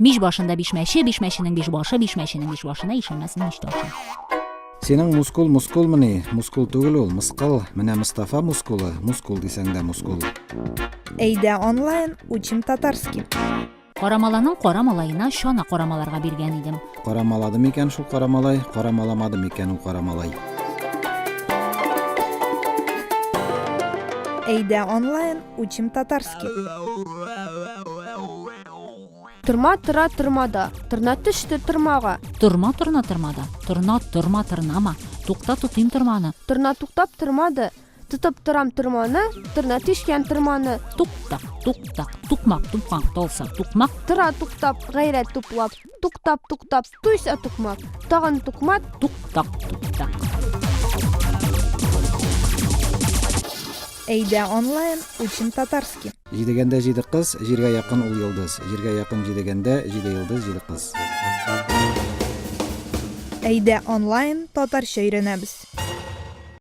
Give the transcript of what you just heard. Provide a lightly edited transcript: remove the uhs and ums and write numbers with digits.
Мич башында бишмәче, бишмәченең биш башы, бишмәченең биш башына ишелмәсен мич ташы. Сенің мускул-мускулмыни? Мускул түгел ул, мыскыл. Менә Мустафа мускулы. Мускул дисәң дә мускул. Әйдә онлайн учим татарский. Карамаланың карамалайына шана карамаларга биргән идем. Карамаладым икән шул карамалай, карамаламадым икән ул карамалай. Әйдә онлайн учим татарский. Тырма тыра тырмада, тырна төште тырмага. Торма торна тормада, торна торма торнама. Тукта тутыйм торманы. Тырна туктап тырмады, тотып торам тырманы, тырна тишкән тырманы. Туктак, тукмак, тупкак толса тукмак. Тыра туктап, гайрәт туплап, туктап, туйса тукмак. Тагын тукмат, Туктак. Әйдә онлайн учим татарский. Җидегәндә җиде кыз, җиргә якын ул йолдыз. Җиргә якын җидегәндә җиде йолдыз, җиде кыз. Әйдә онлайн татарча өйрәнәбез.